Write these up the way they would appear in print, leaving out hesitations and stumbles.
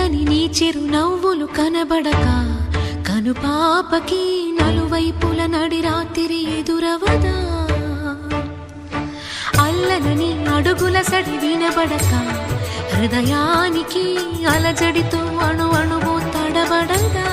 చల్లని నీ చిరునవ్వులు కనబడక కనుపాపకి నలువైపుల నడి రాత్రి ఎదురవదా అల్లలని అడుగుల సడి వినబడక హృదయానికి అలజడితో అణు అణువు తడబడదా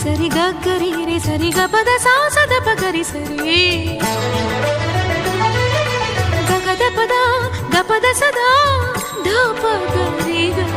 సరి గగ్గరి రే సరి గపద సాసద పగరి సరి గగద పద గపద సదా ధప గరి గా